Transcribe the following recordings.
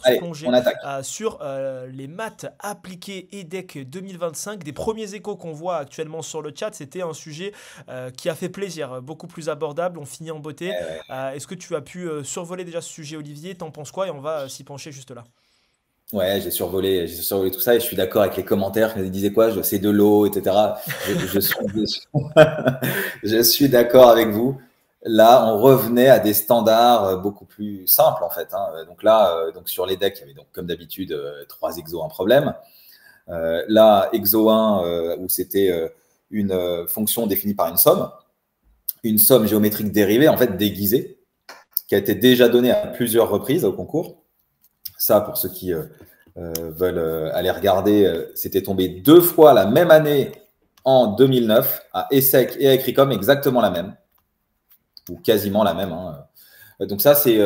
se Allez, on plonger attaque. sur les maths appliquées EDEC 2025. Des premiers échos qu'on voit actuellement sur le chat, c'était un sujet qui a fait plaisir, beaucoup plus abordable, on finit en beauté. Ouais, ouais. Est-ce que tu as pu survoler déjà ce sujet, Olivier? T'en penses quoi? Et on va s'y pencher juste là. Ouais, j'ai survolé tout ça et je suis d'accord avec les commentaires qui disaient quoi, c'est de l'eau, etc. Je suis, je suis d'accord avec vous. Là, on revenait à des standards beaucoup plus simples en fait, hein. Donc là, donc sur les decks, il y avait donc comme d'habitude trois exos, un problème. Là, exo 1 où c'était une fonction définie par une somme géométrique dérivée en fait déguisée, qui a été déjà donnée à plusieurs reprises au concours. Ça, pour ceux qui veulent aller regarder, c'était tombé deux fois la même année en 2009 à ESSEC et à Ecricom, exactement la même, ou quasiment la même, hein. Donc ça, c'est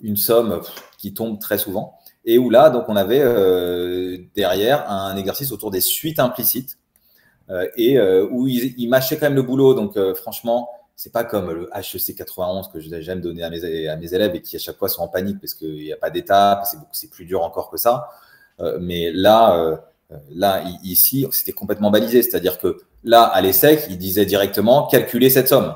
une somme qui tombe très souvent. Et où là, donc on avait derrière un exercice autour des suites implicites et où il mâchait quand même le boulot. Donc franchement, c'est pas comme le HEC 91 que j'aime donner à mes élèves et qui à chaque fois sont en panique parce qu'il n'y a pas d'étape, c'est plus dur encore que ça. Mais là, ici, c'était complètement balisé. C'est-à-dire que là, à l'ESSEC, il disait directement calculer cette somme.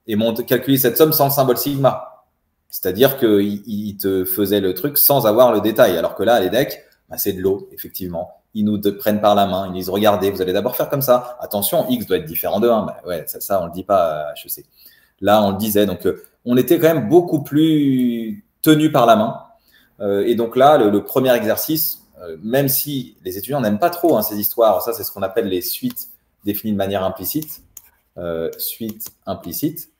Et calculer cette somme sans le symbole sigma. C'est-à-dire qu'il te faisait le truc sans avoir le détail. Alors que là, à l'EDEC, bah, c'est de l'eau, effectivement. Ils nous prennent par la main, ils disent regardez, vous allez d'abord faire comme ça. Attention, X doit être différent de 1. Bah, ouais, ça, on ne le dit pas à HEC. Là, on le disait. Donc, on était quand même beaucoup plus tenu par la main. Et donc là, le premier exercice, même si les étudiants n'aiment pas trop ces histoires, ça, c'est ce qu'on appelle les suites définies de manière implicite. Suite implicite.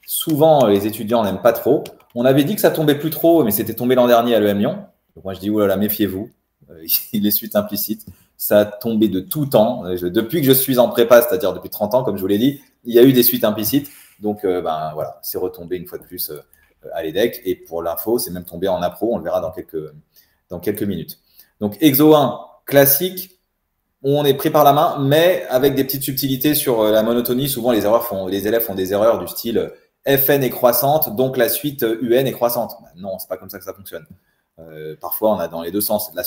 Souvent, les étudiants n'aiment pas trop. On avait dit que ça tombait plus trop, mais c'était tombé l'an dernier à l'EM Lyon. Donc moi, je dis, oulala, méfiez-vous. Les suites implicites, ça a tombé de tout temps. Depuis que je suis en prépa, c'est-à-dire depuis 30 ans, comme je vous l'ai dit, il y a eu des suites implicites. Donc, ben, voilà, c'est retombé une fois de plus à l'EDEC. Et pour l'info, c'est même tombé en appro. On le verra dans quelques minutes. Donc, Exo 1, classique. On est pris par la main, mais avec des petites subtilités sur la monotonie. Souvent, les élèves font des erreurs du style Fn est croissante, donc la suite Un est croissante. Ben non, c'est pas comme ça que ça fonctionne. Parfois, on a dans les deux sens la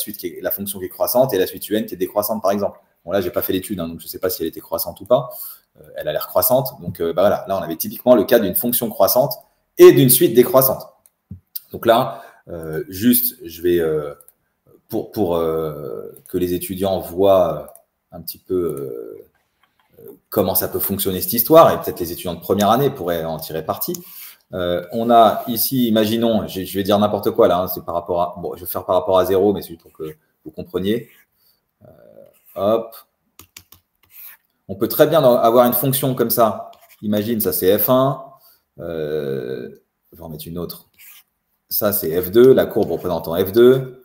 fonction qui est croissante et la suite Un qui est décroissante, par exemple. Bon, là, j'ai pas fait l'étude, donc je sais pas si elle était croissante ou pas. Elle a l'air croissante. Donc, bah voilà, là, on avait typiquement le cas d'une fonction croissante et d'une suite décroissante. Donc là, juste, je vais pour que les étudiants voient un petit peu comment ça peut fonctionner cette histoire, et peut-être les étudiants de première année pourraient en tirer parti. On a ici, imaginons, je vais dire n'importe quoi là, c'est par rapport à, bon, je vais faire par rapport à 0, mais c'est juste pour que vous compreniez. Hop. On peut très bien avoir une fonction comme ça. Imagine, ça c'est F1. Je vais en mettre une autre. Ça c'est F2, la courbe représentant F2.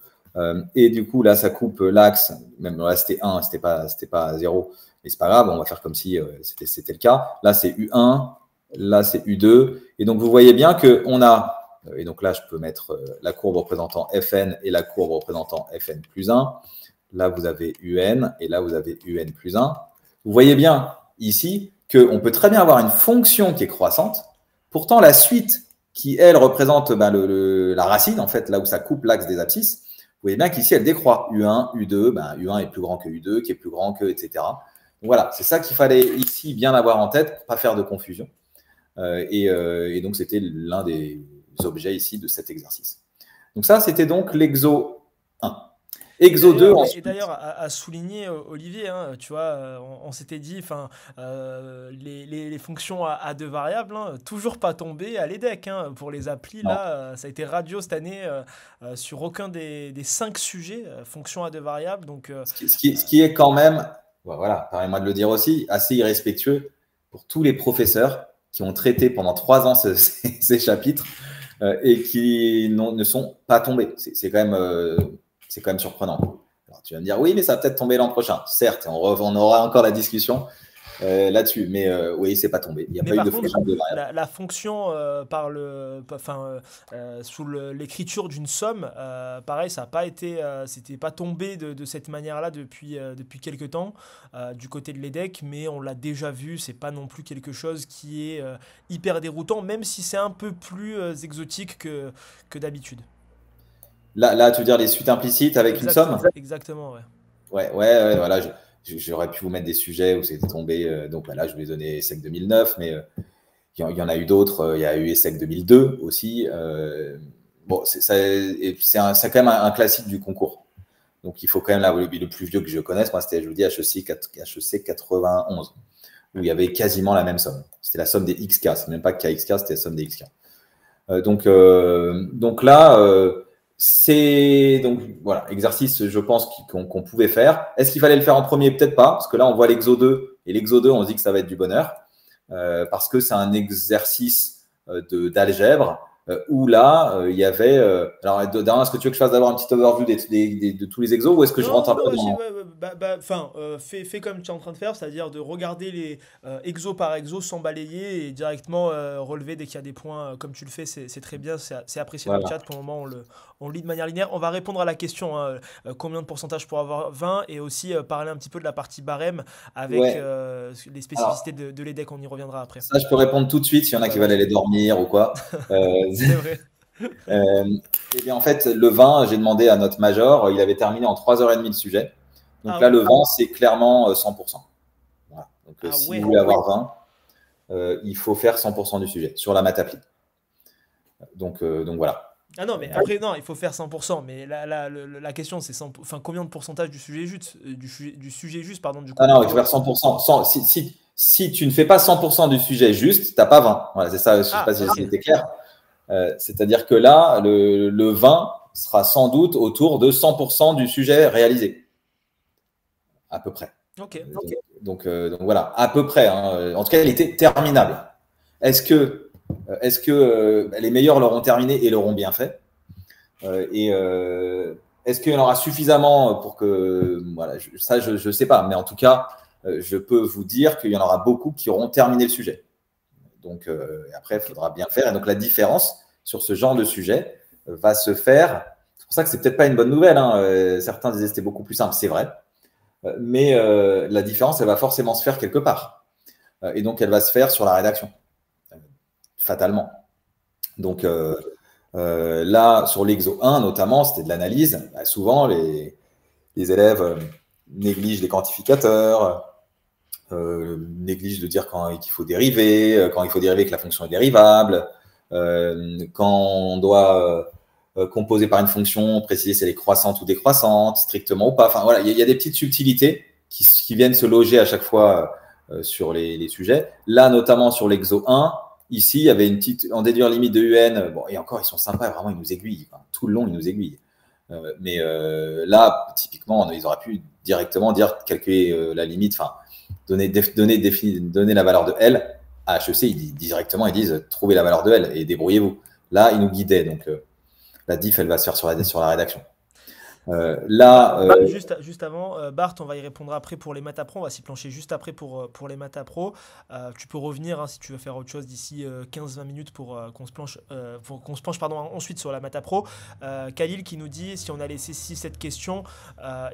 Et du coup, là, ça coupe l'axe. Même là, c'était 1, c'était pas 0. Mais c'est pas grave, on va faire comme si c'était le cas. Là, c'est U1, là, c'est U2. Et donc, vous voyez bien qu'on a, et donc là, je peux mettre la courbe représentant Fn et la courbe représentant Fn plus 1. Là, vous avez Un et là, vous avez Un plus 1. Vous voyez bien ici qu'on peut très bien avoir une fonction qui est croissante. Pourtant, la suite qui, elle, représente ben, la racine, en fait, là où ça coupe l'axe des abscisses, vous voyez bien qu'ici, elle décroît. U1, U2, ben, U1 est plus grand que U2, qui est plus grand que, etc. Donc, voilà, c'est ça qu'il fallait ici bien avoir en tête pour ne pas faire de confusion. Et donc, c'était l'un des objets ici de cet exercice. Donc ça, c'était donc l'exo 1. Exo 2, Et ensuite. d'ailleurs, à souligner, Olivier, hein, tu vois, on s'était dit, enfin, les fonctions à deux variables, hein, toujours pas tombées à l'EDEC, hein, pour les applis, Non. là, ça a été radio cette année sur aucun des cinq sujets, fonctions à deux variables, donc Ce qui est quand même, voilà, permets-moi de le dire aussi, assez irrespectueux pour tous les professeurs qui ont traité pendant 3 ans ces chapitres et qui ne sont pas tombés. C'est quand même surprenant. Alors, tu vas me dire, oui, mais ça va peut-être tomber l'an prochain. Certes, on aura encore la discussion là-dessus, mais oui, c'est pas tombé. Il n'y a mais pas eu par de contre, fonction de variable. la fonction sous l'écriture d'une somme, pareil, ça n'a pas été, c'était pas tombé de cette manière-là depuis quelques temps du côté de l'EDEC, mais on l'a déjà vu, c'est pas non plus quelque chose qui est hyper déroutant, même si c'est un peu plus exotique que d'habitude. Là, tu veux dire les suites implicites avec une somme? Exactement, ouais. Ouais, voilà. J'aurais pu vous mettre des sujets où c'était tombé. Donc voilà, je vous ai donné ESSEC 2009, mais il y en a eu d'autres. Il y a eu ESSEC 2002 aussi. Bon, c'est quand même un classique du concours. Donc il faut quand même, là, le plus vieux que je connaisse, moi, c'était, je vous dis, HEC 91, où il y avait quasiment la même somme. C'était la somme des XK. C'est même pas KXK, c'était la somme des XK. Donc là, c'est donc voilà, exercice, je pense qu'on pouvait faire. Est-ce qu'il fallait le faire en premier? Peut-être pas, parce que là, on voit l'exo 2, et l'exo 2, on se dit que ça va être du bonheur, parce que c'est un exercice d'algèbre où là, il y avait. Alors, Darren, est-ce que tu veux que je fasse d'abord un petit overview de tous les exos, ou est-ce que je rentre un peu dans. Fais comme tu es en train de faire, c'est-à-dire de regarder les exo par exo sans balayer et directement relever dès qu'il y a des points comme tu le fais, c'est très bien, c'est apprécié dans le Voilà. chat. Pour le moment, on lit de manière linéaire. On va répondre à la question hein, combien de pourcentage pour avoir 20 et aussi parler un petit peu de la partie barème avec Ouais. les Alors, spécificités de l'EDEC, on y reviendra après. ça, je peux répondre tout de suite s'il y en a Ouais, qui veulent vas-y. aller dormir ou quoi. C'est vrai. Eh bien, en fait, le 20, j'ai demandé à notre major, il avait terminé en 3h30 le sujet. Donc Ah là, ouais. le 20, c'est clairement 100%. Voilà. Donc, Ah si vous ouais. voulez avoir 20, il faut faire 100% du sujet sur la maths appli. Donc voilà. Ah non, mais après, non, il faut faire 100%. Mais la question, c'est enfin, combien de pourcentage du sujet juste, du sujet juste, pardon, du coup, Ah pour non, il faut avoir. faire 100%. Si tu ne fais pas 100% du sujet juste, tu n'as pas 20. Voilà, c'est ça, je ne sais Ah, pas si ok. c'était clair. C'est-à-dire que là, le 20 sera sans doute autour de 100% du sujet réalisé, à peu près. Ok. Donc voilà, à peu près. Hein. En tout cas, il était terminable. Est-ce que les meilleurs l'auront terminé et l'auront bien fait et est-ce qu'il y en aura suffisamment pour que. Voilà, ça, je ne sais pas. Mais en tout cas, je peux vous dire qu'il y en aura beaucoup qui auront terminé le sujet. Donc après, il Ok. faudra bien faire. Et donc la différence sur ce genre de sujet va se faire. C'est pour ça que c'est peut-être pas une bonne nouvelle. Hein. Certains disaient que c'était beaucoup plus simple, c'est vrai. Mais la différence, elle va forcément se faire quelque part. Et donc, elle va se faire sur la rédaction, fatalement. Donc là, sur l'exo 1 notamment, c'était de l'analyse. Bah, souvent, les élèves négligent les quantificateurs, négligent de dire quand il faut dériver, quand il faut dériver que la fonction est dérivable, quand on doit composer par une fonction, préciser si elle est croissante ou décroissante, strictement ou pas. Enfin voilà, il y a des petites subtilités qui viennent se loger à chaque fois sur les sujets. Là, notamment sur l'exo 1, ici, il y avait une petite, en déduire limite de UN. Bon, et encore, ils sont sympas, vraiment, ils nous aiguillent. Enfin, tout le long, ils nous aiguillent. Mais là, typiquement, ils auraient pu directement dire calculer la limite, enfin, donner la valeur de L. À HEC, directement, ils disent trouvez la valeur de L et débrouillez-vous. Là, ils nous guidaient. Donc, la diff, elle va se faire sur la rédaction. Juste avant, Bart, on va y répondre après pour les maths à pro. On va s'y plancher juste après pour les maths à pro. Tu peux revenir hein, si tu veux faire autre chose d'ici 15-20 minutes pour qu'on se penche pardon, ensuite sur la maths à pro. Khalil qui nous dit si on a laissé 6-7 questions,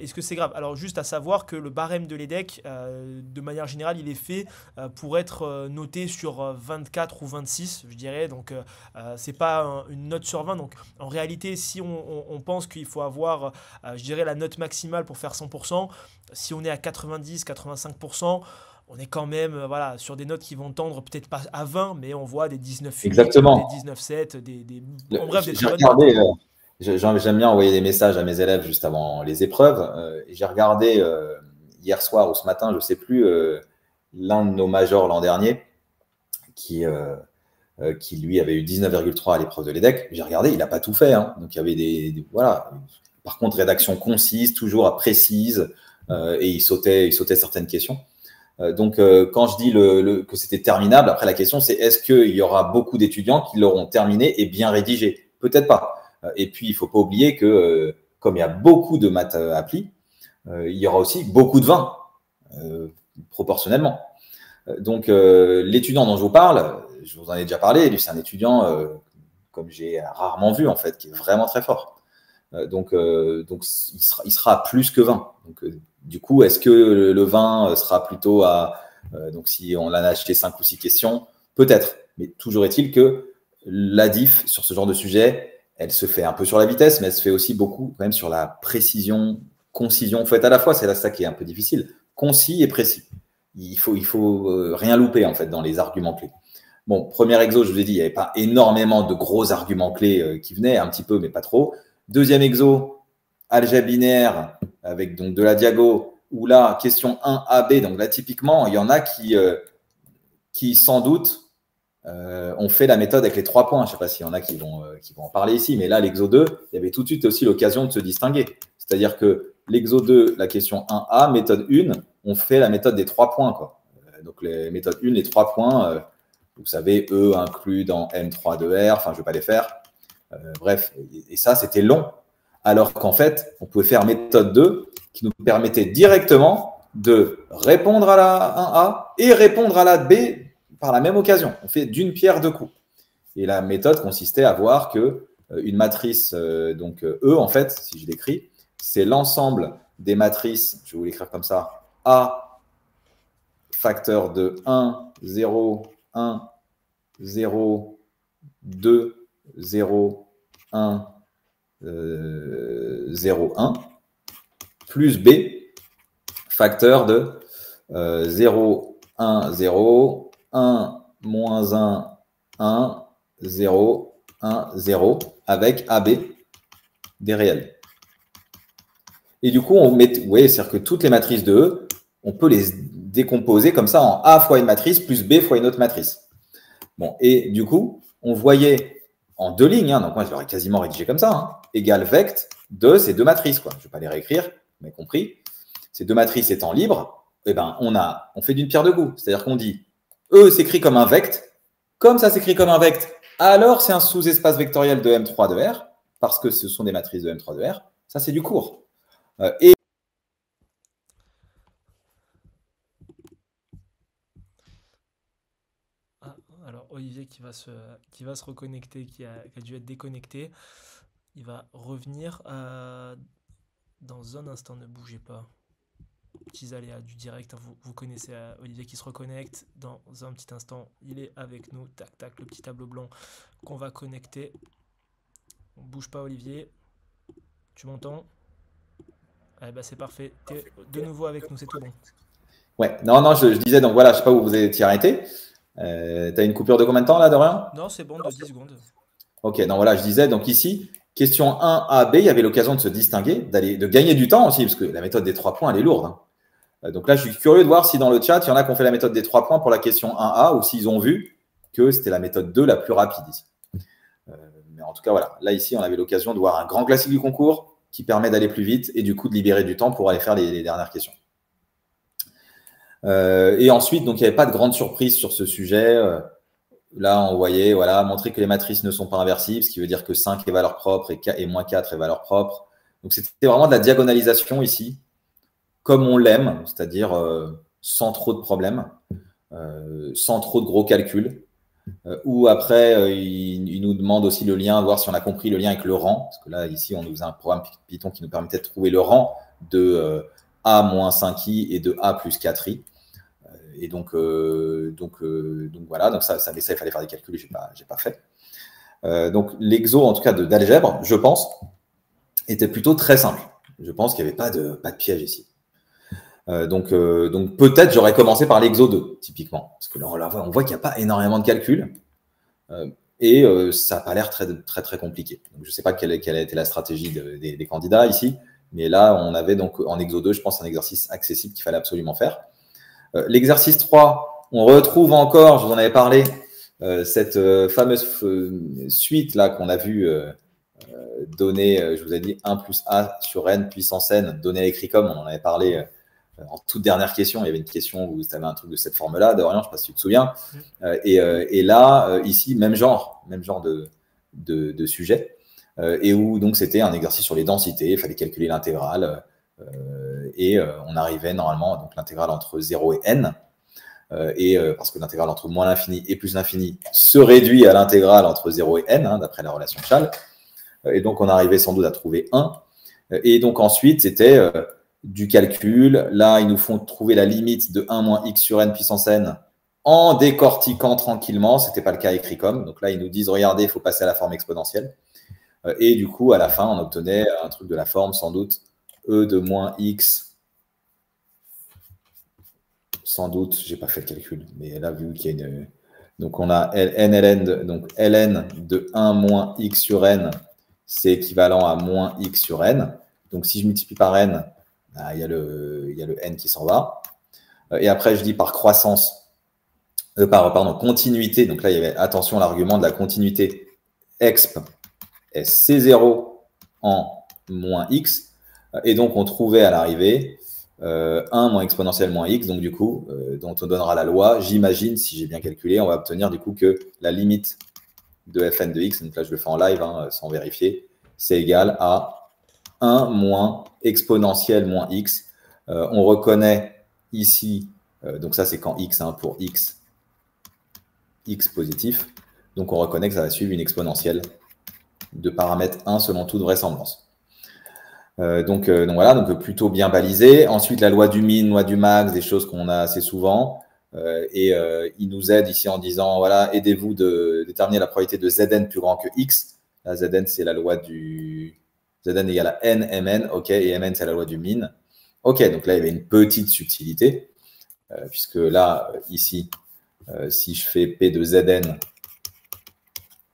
est-ce que c'est grave? Alors, juste à savoir que le barème de l'EDEC, de manière générale, il est fait pour être noté sur 24 ou 26, je dirais. Donc, c'est pas une note sur 20. Donc, en réalité, si on pense qu'il faut avoir je dirais la note maximale pour faire 100%. Si on est à 90-85%, on est quand même voilà, sur des notes qui vont tendre peut-être pas à 20, mais on voit des 19,8, Exactement. des 19,7, en bref, des très J'ai bonnes notes. regardé, j'aime bien envoyer des messages à mes élèves juste avant les épreuves. J'ai regardé hier soir ou ce matin, je ne sais plus, l'un de nos majors l'an dernier qui lui avait eu 19,3 à l'épreuve de l'EDEC. J'ai regardé, il n'a pas tout fait. Hein. Donc il y avait voilà. Par contre, rédaction concise, toujours précise, et il sautait certaines questions. Donc, quand je dis que c'était terminable, après la question c'est est-ce qu'il y aura beaucoup d'étudiants qui l'auront terminé et bien rédigé? Peut-être pas. Et puis, il ne faut pas oublier que comme il y a beaucoup de maths appli, il y aura aussi beaucoup de 20, proportionnellement. Donc, l'étudiant dont je vous parle, je vous en ai déjà parlé, lui c'est un étudiant, comme j'ai rarement vu en fait, qui est vraiment très fort. Donc il sera plus que 20. Donc, du coup, est-ce que le 20 sera plutôt à. Donc, si on l'a acheté 5 ou 6 questions, peut-être. Mais toujours est-il que la diff sur ce genre de sujet, elle se fait un peu sur la vitesse, mais elle se fait aussi beaucoup quand même sur la précision, concision. Il faut être à la fois, c'est là ça qui est un peu difficile, concis et précis. Il faut rien louper en fait dans les arguments clés. Bon, premier exo, je vous ai dit, il n'y avait pas énormément de gros arguments clés qui venaient, un petit peu, mais pas trop. Deuxième exo, algèbre linéaire avec donc de la diago, où là, question 1AB, donc là, typiquement, il y en a qui sans doute, ont fait la méthode avec les 3 points. Je ne sais pas s'il y en a qui vont en parler ici, mais là, l'exo 2, il y avait tout de suite aussi l'occasion de se distinguer. C'est-à-dire que l'exo 2, la question 1A, méthode 1, on fait la méthode des 3 points, quoi. Donc, les méthodes 1, les 3 points, vous savez, E inclus dans M3 de R, enfin, je ne vais pas les faire. Bref, et ça, c'était long. Alors qu'en fait, on pouvait faire méthode 2 qui nous permettait directement de répondre à la 1A et répondre à la B par la même occasion. On fait d'une pierre deux coups. Et la méthode consistait à voir que une matrice, donc E, en fait, si je l'écris, c'est l'ensemble des matrices, je vais vous l'écrire comme ça, A facteur de 1, 0, 1, 0, 2, 0, 1, 0, 1, plus B, facteur de 0, 1, 0, 1, moins 1, 1, 0, 1, 0, avec AB des réels. Et du coup, on met, vous voyez, c'est-à-dire que toutes les matrices de E, on peut les décomposer comme ça en A fois une matrice plus B fois une autre matrice. Bon, et du coup, on voyait en 2 lignes, hein, donc moi je l'aurais quasiment rédigé comme ça, hein, égale vect de ces 2 matrices, quoi. Je ne vais pas les réécrire, vous m'avez compris. Ces 2 matrices étant libres, eh ben, on fait d'une pierre deux coups. C'est-à-dire qu'on dit E s'écrit comme un vect, comme ça s'écrit comme un vect, alors c'est un sous-espace vectoriel de M3 de R, parce que ce sont des matrices de M3 de R. Ça, c'est du cours. Alors Olivier qui va se reconnecter, qui a dû être déconnecté, il va revenir dans un instant, ne bougez pas. Petits aléas du direct, hein, vous connaissez Olivier qui se reconnecte dans un petit instant, il est avec nous, tac tac, le petit tableau blanc qu'on va connecter. On bouge pas Olivier, tu m'entends? Eh ben c'est parfait, t'es de nouveau avec nous, c'est tout bon. Ouais, non, je disais, donc voilà, je ne sais pas où vous étiez arrêté. Tu as une coupure de combien de temps là, Dorian? Non, c'est bon, de 10 secondes. Ok, donc voilà, je disais, donc ici, question 1A, B, il y avait l'occasion de se distinguer, de gagner du temps aussi, parce que la méthode des 3 points, elle est lourde, hein. Donc là, je suis curieux de voir si dans le chat, il y en a qui ont fait la méthode des 3 points pour la question 1A ou s'ils ont vu que c'était la méthode 2 la plus rapide ici. Mais en tout cas, voilà, là ici, on avait l'occasion de voir un grand classique du concours qui permet d'aller plus vite et du coup de libérer du temps pour aller faire les dernières questions. Et ensuite, donc il n'y avait pas de grande surprise sur ce sujet. Là, on voyait, voilà, montrer que les matrices ne sont pas inversibles, ce qui veut dire que 5 est valeur propre et moins 4 est valeur propre. Donc, c'était vraiment de la diagonalisation ici, comme on l'aime, c'est-à-dire sans trop de problèmes, sans trop de gros calculs. Ou après, il nous demande aussi le lien, voir si on a compris le lien avec le rang. Parce que là, ici, on nous faisait un programme Python qui nous permettait de trouver le rang de A moins 5i et de A plus 4i. Et donc voilà, donc ça, il fallait faire des calculs et je n'ai pas fait. Donc l'exo, en tout cas d'algèbre, je pense, était plutôt très simple. Je pense qu'il n'y avait pas de piège ici. Donc peut-être j'aurais commencé par l'exo 2, typiquement. Parce que là, on voit qu'il n'y a pas énormément de calculs. Et ça n'a pas l'air très, très, très compliqué. Donc, je ne sais pas quelle a été la stratégie des candidats ici. Mais là, on avait donc en exo 2, je pense, un exercice accessible qu'il fallait absolument faire. L'exercice 3, on retrouve encore, je vous en avais parlé, cette fameuse suite là qu'on a vu donner, je vous ai dit 1 plus A sur N puissance N, donné à l'écrit comme, on en avait parlé en toute dernière question. Il y avait une question où tu avais un truc de cette forme-là, Dorian, je ne sais pas si tu te souviens. Et là, ici, même genre de sujet, et où donc c'était un exercice sur les densités, il fallait calculer l'intégrale. Et on arrivait normalement, donc l'intégrale entre 0 et n, parce que l'intégrale entre moins l'infini et plus l'infini se réduit à l'intégrale entre 0 et n, hein, d'après la relation de Chasles. Et donc on arrivait sans doute à trouver 1. Et donc ensuite, c'était du calcul. Là, ils nous font trouver la limite de 1 moins x sur n puissance n en décortiquant tranquillement. Ce n'était pas le cas écrit comme. Donc là, ils nous disent, regardez, il faut passer à la forme exponentielle. Et du coup, à la fin, on obtenait un truc de la forme, sans doute, E de moins X. Sans doute, je n'ai pas fait le calcul, mais là, vu qu'il y a une... Donc, on a donc ln de 1 moins X sur N, c'est équivalent à moins X sur N. Donc, si je multiplie par N, bah, il y a le N qui s'en va. Et après, je dis par croissance, pardon, continuité. Donc là, il y avait, attention, l'argument de la continuité. Exp est C0 en moins X. Et donc, on trouvait à l'arrivée 1 moins exponentielle moins X. Donc, du coup, dont on donnera la loi. J'imagine, si j'ai bien calculé, on va obtenir du coup que la limite de Fn de X, donc là, je le fais en live, hein, sans vérifier, c'est égal à 1 moins exponentielle moins X. On reconnaît ici, donc ça, c'est quand X, hein, pour X positif. Donc, on reconnaît que ça va suivre une exponentielle de paramètre 1 selon toute vraisemblance. Donc voilà, donc plutôt bien balisé. Ensuite, la loi du min, loi du max, des choses qu'on a assez souvent. Il nous aide ici en disant, voilà, aidez-vous de déterminer la probabilité de Zn plus grand que X. Là, Zn, c'est la loi du... Zn égale à n, mn, ok, et mn, c'est la loi du min. Ok, donc là, il y avait une petite subtilité, puisque là, ici, si je fais P de Zn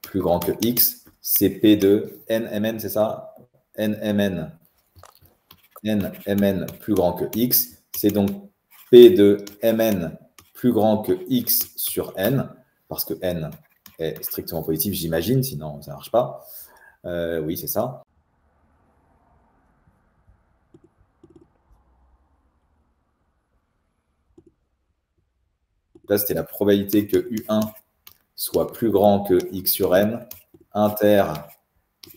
plus grand que X, c'est P de nmn, c'est ça? nmn plus grand que X, c'est donc P de Mn plus grand que X sur N, parce que N est strictement positif, j'imagine, sinon ça ne marche pas. Oui, c'est ça. Là, c'était la probabilité que U1 soit plus grand que X sur N, inter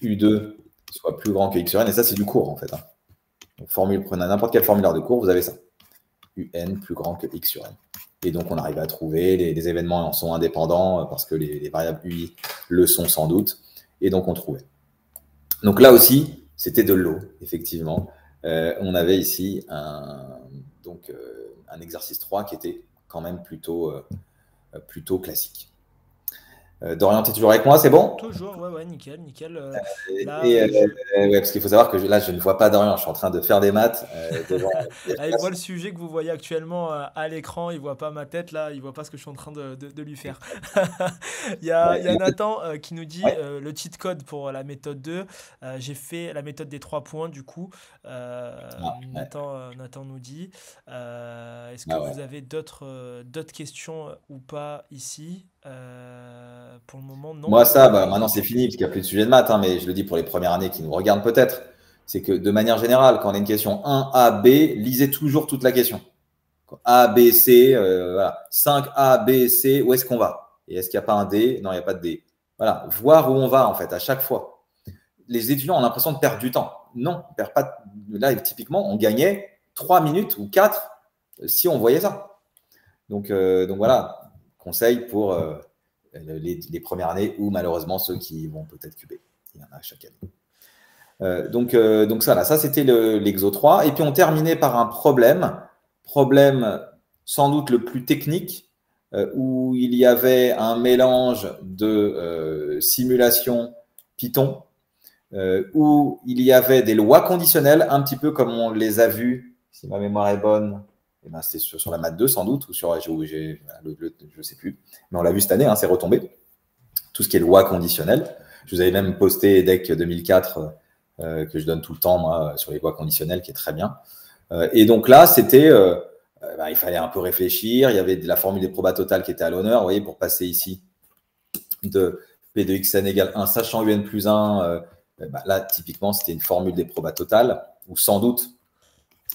U2 soit plus grand que X sur N, et ça, c'est du cours, en fait. Hein. Donc, prenez n'importe quel formulaire de cours, vous avez ça. UN plus grand que X sur N. Et donc, on arrive à trouver, les événements en sont indépendants parce que les variables UI le sont sans doute. Et donc, on trouvait. Donc là aussi, c'était de l'eau, effectivement. On avait ici un exercice 3 qui était quand même plutôt classique. Dorian, tu es toujours avec moi, c'est bon? Toujours, ouais, nickel. Ouais, parce qu'il faut savoir que là, je ne vois pas Dorian, je suis en train de faire des maths. Il voit le sujet que vous voyez actuellement à l'écran, il voit pas ma tête là, il voit pas ce que je suis en train de lui faire. Il y a Nathan qui nous dit le cheat code pour la méthode 2. J'ai fait la méthode des 3 points du coup. Nathan nous dit est-ce que vous avez d'autres questions ou pas ici? Pour le moment, non. Moi, ça, maintenant, c'est fini, parce qu'il n'y a plus de sujet de maths, hein, mais je le dis pour les premières années qui nous regardent peut-être. C'est que de manière générale, quand on a une question 1, A, B, lisez toujours toute la question. A, B, C, voilà. 5A, B, C, où est-ce qu'on va? Et est-ce qu'il n'y a pas un D? Non, il n'y a pas de D. Voilà, voir où on va, en fait, à chaque fois. Les étudiants ont l'impression de perdre du temps. Non, on ne perd pas. Là, typiquement, on gagnait 3 minutes ou 4 si on voyait ça. Donc voilà, conseil pour les premières années ou malheureusement ceux qui vont peut-être QB. Il y en a chaque année. Donc ça c'était l'exo 3. Et puis on terminait par un problème sans doute le plus technique, où il y avait un mélange de simulation Python, où il y avait des lois conditionnelles, un petit peu comme on les a vues, si ma mémoire est bonne, c'était sur la maths 2 sans doute, ou sur je ne sais plus, mais on l'a vu cette année, hein, c'est retombé. Tout ce qui est loi conditionnelle. Je vous avais même posté EDEC 2004 que je donne tout le temps, moi, sur les lois conditionnelles, qui est très bien. Et donc là, c'était, il fallait un peu réfléchir. Il y avait la formule des probas totales qui était à l'honneur, vous voyez, pour passer ici de P de xn égale 1, sachant un plus 1, là, typiquement, c'était une formule des probas totales, ou sans doute,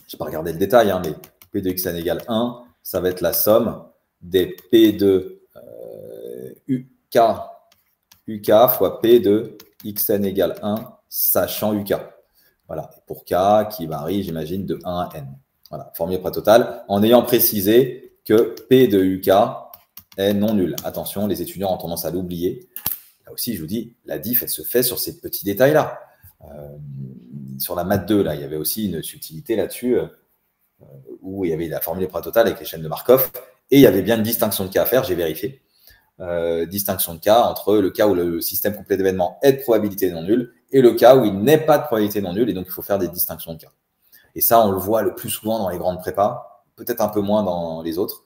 je n'ai pas regardé le détail, hein, mais P de xn égale 1, ça va être la somme des P de UK fois P de xn égale 1, sachant UK. Voilà, pour K qui varie, j'imagine, de 1 à N. Voilà, formule près totale, en ayant précisé que P de UK est non nul. Attention, les étudiants ont tendance à l'oublier. Là aussi, je vous dis, la diff, elle se fait sur ces petits détails-là. Sur la maths 2, là, il y avait aussi une subtilité là-dessus, où il y avait la formule près totale avec les chaînes de Markov, et il y avait bien une distinction de cas à faire, j'ai vérifié. Distinction de cas entre le cas où le système complet d'événements est de probabilité non nulle et le cas où il n'est pas de probabilité non nulle, et donc il faut faire des distinctions de cas. Et ça, on le voit le plus souvent dans les grandes prépas, peut-être un peu moins dans les autres.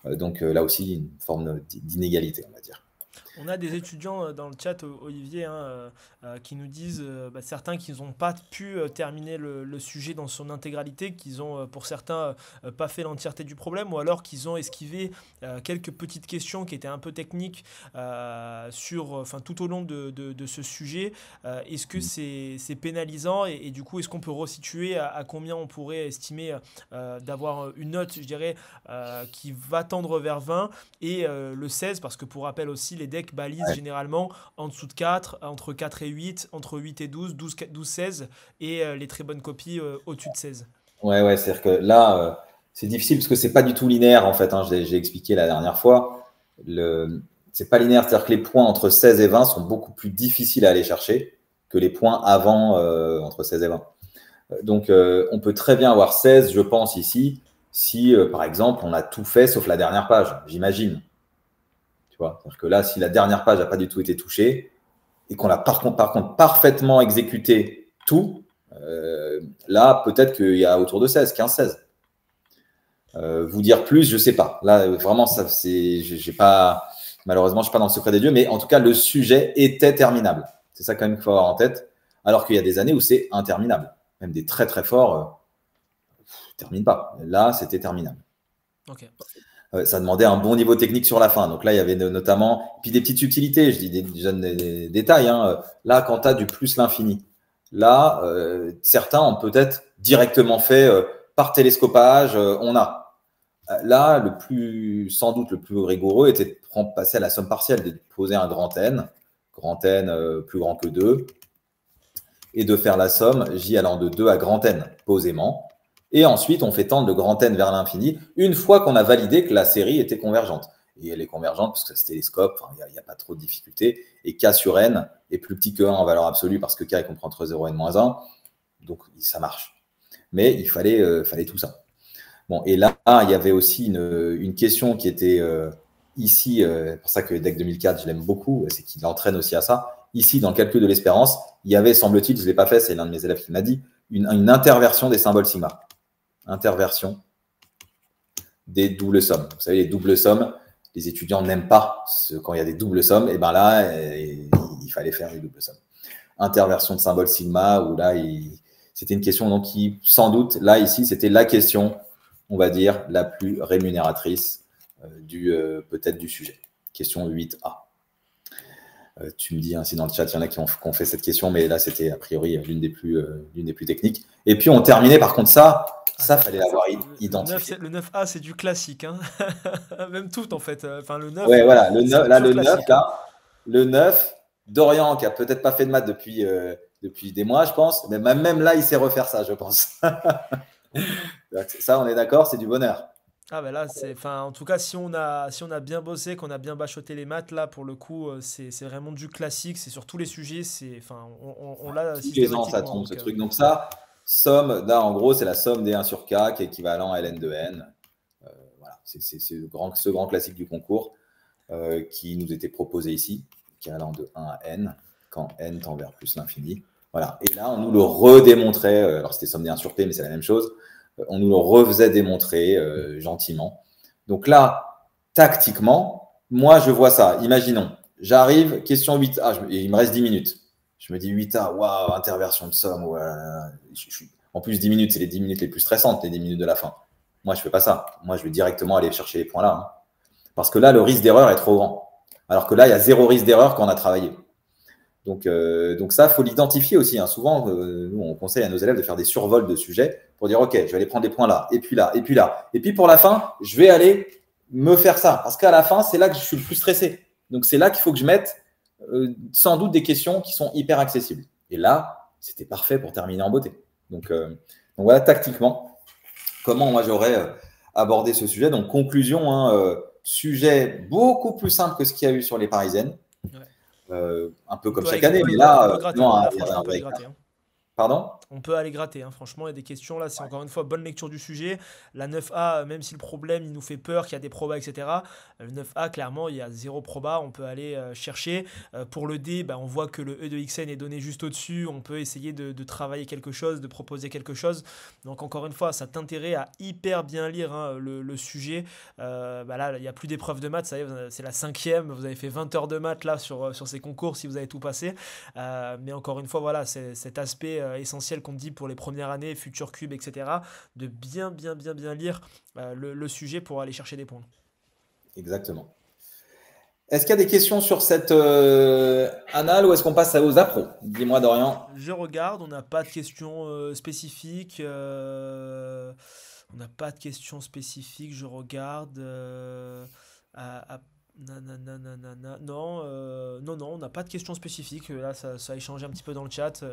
Donc là aussi, une forme d'inégalité, on va dire. On a des étudiants dans le chat, Olivier, hein, qui nous disent, certains qui n'ont pas pu terminer le sujet dans son intégralité, qu'ils ont pour certains pas fait l'entièreté du problème, ou alors qu'ils ont esquivé quelques petites questions qui étaient un peu techniques tout au long de ce sujet. Est-ce que c'est pénalisant et du coup, est-ce qu'on peut resituer à combien on pourrait estimer d'avoir une note, je dirais, qui va tendre vers 20 et le 16, parce que pour rappel aussi, les decks balisent généralement en dessous de 4, entre 4 et 8, entre 8 et 12, 12, 16, et les très bonnes copies au-dessus de 16. Ouais, c'est-à-dire que là, c'est difficile parce que c'est pas du tout linéaire en fait. Hein, j'ai expliqué la dernière fois. C'est pas linéaire, c'est-à-dire que les points entre 16 et 20 sont beaucoup plus difficiles à aller chercher que les points avant entre 16 et 20. Donc, on peut très bien avoir 16, je pense, ici, si par exemple, on a tout fait sauf la dernière page, j'imagine. C'est-à-dire que là, si la dernière page n'a pas du tout été touchée et qu'on a par contre parfaitement exécuté tout, là, peut-être qu'il y a autour de 16, 15, 16. Vous dire plus, je ne sais pas. Là, vraiment, malheureusement, je ne suis pas dans le secret des dieux, mais en tout cas, le sujet était terminable. C'est ça quand même qu'il faut avoir en tête. Alors qu'il y a des années où c'est interminable. Même des très, très forts ne terminent pas. Là, c'était terminable. Ok. Ça demandait un bon niveau technique sur la fin. Donc là, il y avait notamment puis des petites subtilités, je dis des détails. Hein. Là, quand tu as du plus l'infini, là, certains ont peut-être directement fait par télescopage, on a. Là, sans doute le plus rigoureux était de passer à la somme partielle, de poser un grand N plus grand que 2, et de faire la somme J allant de 2 à grand N posément. Et ensuite, on fait tendre le grand N vers l'infini une fois qu'on a validé que la série était convergente. Et elle est convergente parce que c'est télescope, il n'y a pas trop de difficultés. Et K sur N est plus petit que 1 en valeur absolue parce que K comprend entre 0 et N-1. Donc, ça marche. Mais il fallait tout ça. Bon, et là, il y avait aussi une question qui était ici, c'est pour ça que Deck 2004, je l'aime beaucoup, c'est qu'il entraîne aussi à ça. Ici, dans le calcul de l'espérance, il y avait, semble-t-il, je ne l'ai pas fait, c'est l'un de mes élèves qui m'a dit, une interversion des symboles sigma. Interversion des doubles sommes. Vous savez, les doubles sommes, les étudiants n'aiment pas quand il y a des doubles sommes, et bien là, il fallait faire les doubles sommes. Interversion de symbole sigma, où là, c'était une question donc, qui, sans doute, là, ici, c'était la question, on va dire, la plus rémunératrice peut-être du sujet. Question 8A. Tu me dis ainsi dans le chat, il y en a qui ont fait cette question, mais là, c'était a priori l'une des plus techniques. Et puis, on terminait, par contre, ça, fallait l'avoir identifié. Le 9A, c'est du classique. Hein. Même tout, en fait. Enfin, le 9, ouais, voilà. Le 9, là, le 9, Dorian, qui a peut-être pas fait de maths depuis des mois, je pense, mais même là, il sait refaire ça, je pense. Ça, on est d'accord, c'est du bonheur. Ah ben là, en tout cas, si on a bien bossé, qu'on a bien bachoté les maths, là, pour le coup, c'est vraiment du classique, c'est sur tous les sujets, on l'a systématiquement. Tous les ans, ça tombe, ce truc. Donc ça, somme, là, en gros, c'est la somme des 1 sur K qui est équivalent à ln de n. Voilà, c'est ce grand classique du concours qui nous était proposé ici, qui est allant de 1 à n, quand n tend vers plus l'infini. Voilà. Et là, on nous le redémontrait, alors c'était somme des 1 sur P, mais c'est la même chose. On nous le refaisait démontrer gentiment. Donc là, tactiquement, moi, je vois ça. Imaginons, j'arrive, question 8A, il me reste 10 minutes. Je me dis 8A, waouh, interversion de somme. En plus, 10 minutes, c'est les 10 minutes les plus stressantes, les 10 minutes de la fin. Moi, je ne fais pas ça. Moi, je vais directement aller chercher les points là. Hein. Parce que là, le risque d'erreur est trop grand. Alors que là, il y a 0 risque d'erreur quand on a travaillé. Donc ça, il faut l'identifier aussi. Hein. Souvent, nous, on conseille à nos élèves de faire des survols de sujets pour dire, OK, je vais aller prendre des points là, et puis là, et puis là. Et puis pour la fin, je vais aller me faire ça. Parce qu'à la fin, c'est là que je suis le plus stressé. Donc c'est là qu'il faut que je mette sans doute des questions qui sont hyper accessibles. Et là, c'était parfait pour terminer en beauté. Donc voilà, tactiquement, comment moi j'aurais abordé ce sujet. Donc conclusion, hein, sujet beaucoup plus simple que ce qu'il y a eu sur les parisiennes. Ouais. Un peu comme chaque année, mais là, il y avait un vrai écart. Pardon? On peut aller gratter, hein. Franchement, il y a des questions là, c'est encore une fois bonne lecture du sujet. La 9A, même si le problème il nous fait peur, qu'il y a des probas, etc. Le 9A, clairement, il y a zéro proba, on peut aller chercher. Pour le D, bah, on voit que le E de XN est donné juste au-dessus, on peut essayer de travailler quelque chose, de proposer quelque chose. Donc encore une fois, ça t'intéresse à hyper bien lire, hein, le sujet. Bah là, il n'y a plus d'épreuves de maths, ça y est, c'est la cinquième, vous avez fait 20 heures de maths là sur ces concours si vous avez tout passé. Mais encore une fois, voilà, c'est cet aspect essentiel qu'on dit pour les premières années, futur cube, etc., de bien, bien, bien, bien lire le sujet pour aller chercher des points. Exactement. Est-ce qu'il y a des questions sur cette annale ou est-ce qu'on passe aux appros? Dis-moi, Dorian. Je regarde, on n'a pas de questions spécifiques. On n'a pas de questions spécifiques, je regarde. À- non, non, non, on n'a pas de questions spécifiques. Là, ça a échangé un petit peu dans le chat.